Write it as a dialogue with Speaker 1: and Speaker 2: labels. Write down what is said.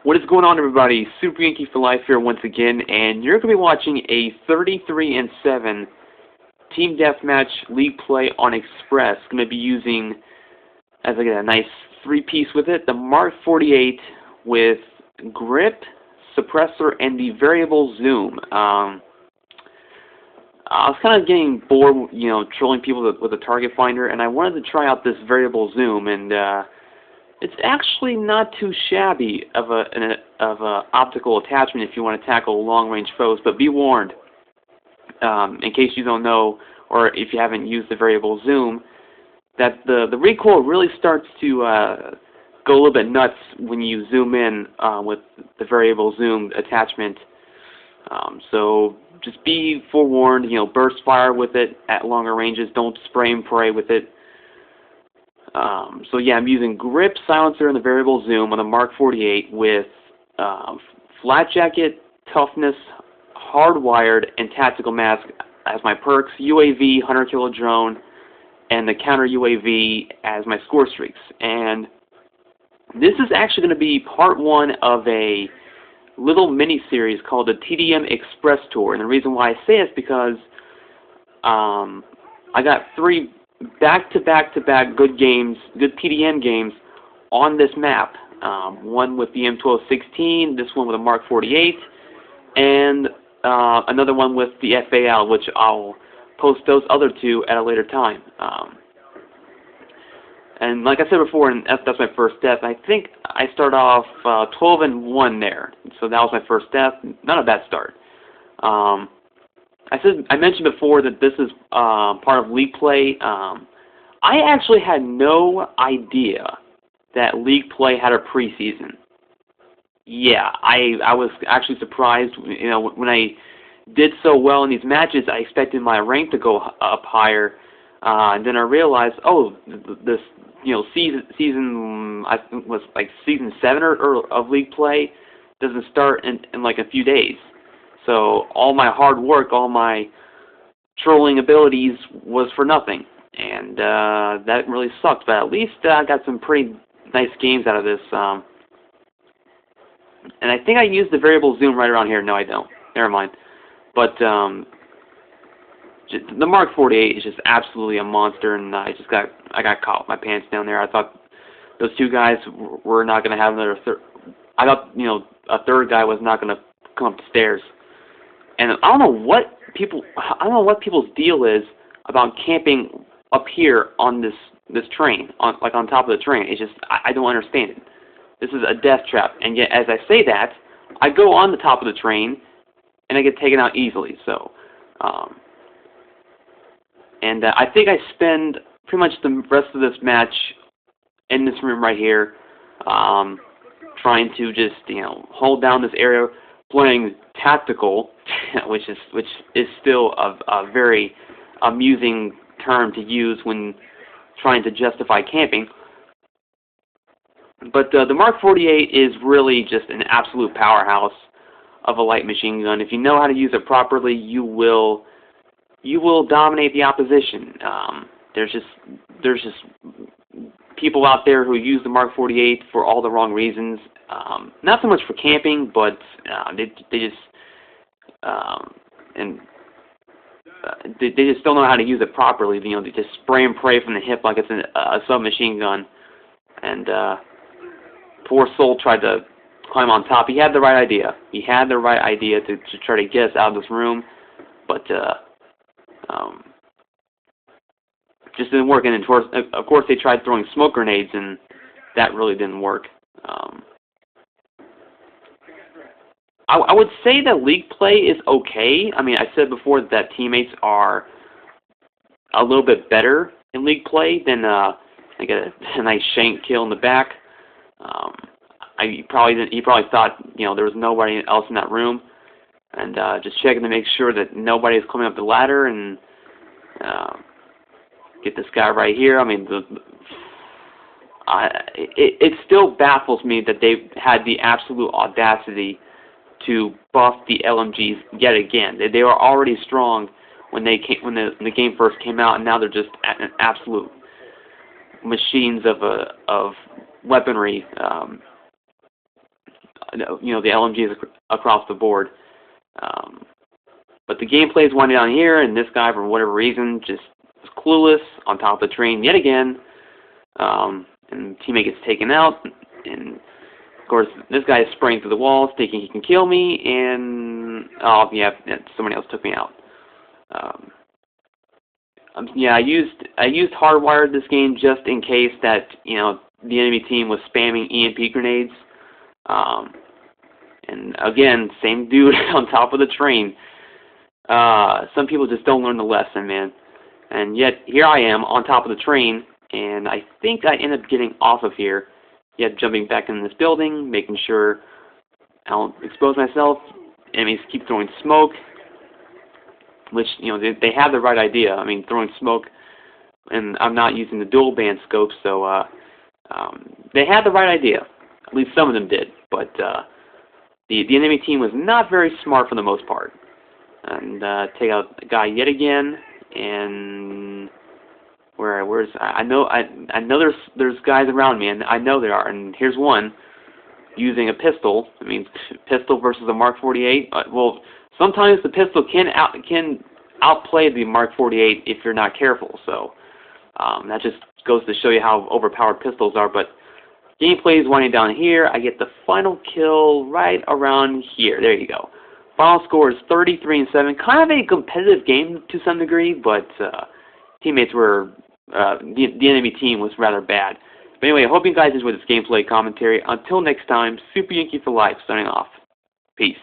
Speaker 1: What is going on, everybody? Super Yankee for Life here once again, and you're going to be watching a 33-7 Team Deathmatch League play on Express. Going to be using, as I get a nice three-piece with it, the Mark 48 with grip, suppressor, and the variable zoom. I was kind of getting bored, trolling people with a target finder, and I wanted to try out this variable zoom, and it's actually not too shabby of a optical attachment if you want to tackle long-range foes. But be warned, in case you don't know, or if you haven't used the variable zoom, that the recoil really starts to go a little bit nuts when you zoom in with the variable zoom attachment. So just be forewarned. Burst fire with it at longer ranges. Don't spray and pray with it. So yeah, I'm using grip, silencer, and the variable zoom on the Mark 48 with flat jacket, toughness, hardwired, and tactical mask as my perks, UAV, 100 kilo drone, and the counter UAV as my Scorestreaks. And this is actually going to be part one of a little mini-series called the TDM Express Tour. And the reason why I say it is because I got three back-to-back good games, good TDM games on this map. One with the M1216, this one with a Mark 48, and another one with the FAL, which I'll post those other two at a later time. And like I said before, and that's my first death. I think I started off 12-1 there, so that was my first death. Not a bad start. I mentioned before that this is part of League Play. I actually had no idea that League Play had a preseason. Yeah, I was actually surprised. When I did so well in these matches, I expected my rank to go up higher, and then I realized, oh, this season I think was like season 7 or of League Play doesn't start in like a few days. So all my hard work, all my trolling abilities was for nothing, and that really sucked. But at least I got some pretty nice games out of this. And I think I used the variable zoom right around here. No, I don't. Never mind. But the Mark 48 is just absolutely a monster, and I got caught with my pants down there. I thought those two guys were not going to have another third. I thought a third guy was not going to come up the stairs. And I don't know what people's deal is about camping up here on this train, on top of the train. It's just I don't understand it. This is a death trap, and yet as I say that, I go on the top of the train and I get taken out easily. So, and I think I spend pretty much the rest of this match in this room right here, trying to just hold down this area, playing tactical, which is still a very amusing term to use when trying to justify camping. But the Mark 48 is really just an absolute powerhouse of a light machine gun. If you know how to use it properly, you will dominate the opposition. There's just people out there who use the Mark 48 for all the wrong reasons. Not so much for camping, but they just they just don't know how to use it properly. They just spray and pray from the hip like it's a submachine gun. And poor soul tried to climb on top. He had the right idea. He had the right idea to try to get us out of this room, but just didn't work. And of course, they tried throwing smoke grenades, and that really didn't work. I would say that League Play is okay. I mean, I said before that teammates are a little bit better in League Play than like a nice shank kill in the back. He probably thought there was nobody else in that room, and just checking to make sure that nobody is coming up the ladder and get this guy right here. I mean, it still baffles me that they've had the absolute audacity to buff the LMGs yet again. They were already strong when the game first came out, and now they're just an absolute machines of weaponry. you know, the LMGs across the board. But the gameplay is winding down here, and this guy, for whatever reason, just was clueless on top of the train yet again. And teammate gets taken out, and of course this guy is spraying through the walls, thinking he can kill me, and oh yeah, somebody else took me out. Yeah, I used hardwired this game just in case that, you know, the enemy team was spamming EMP grenades. And again, same dude on top of the train. Some people just don't learn the lesson, man. And yet here I am on top of the train, and I think I end up getting off of here. Yet jumping back in this building, making sure I don't expose myself. Enemies keep throwing smoke, which, you know, they have the right idea. I mean, throwing smoke, and I'm not using the dual band scope, so they had the right idea. At least some of them did, but the enemy team was not very smart for the most part. And take out the guy yet again, and where's I know there's guys around me, and I know there are. And here's one using a pistol. I mean, pistol versus a Mark 48. Well, sometimes the pistol can outplay the Mark 48 if you're not careful. So that just goes to show you how overpowered pistols are. But gameplay is winding down here. I get the final kill right around here. There you go. Final score is 33-7. Kind of a competitive game to some degree, but teammates were the enemy team was rather bad. But anyway, I hope you guys enjoyed this gameplay commentary. Until next time, Super Yankee for life. Signing off. Peace.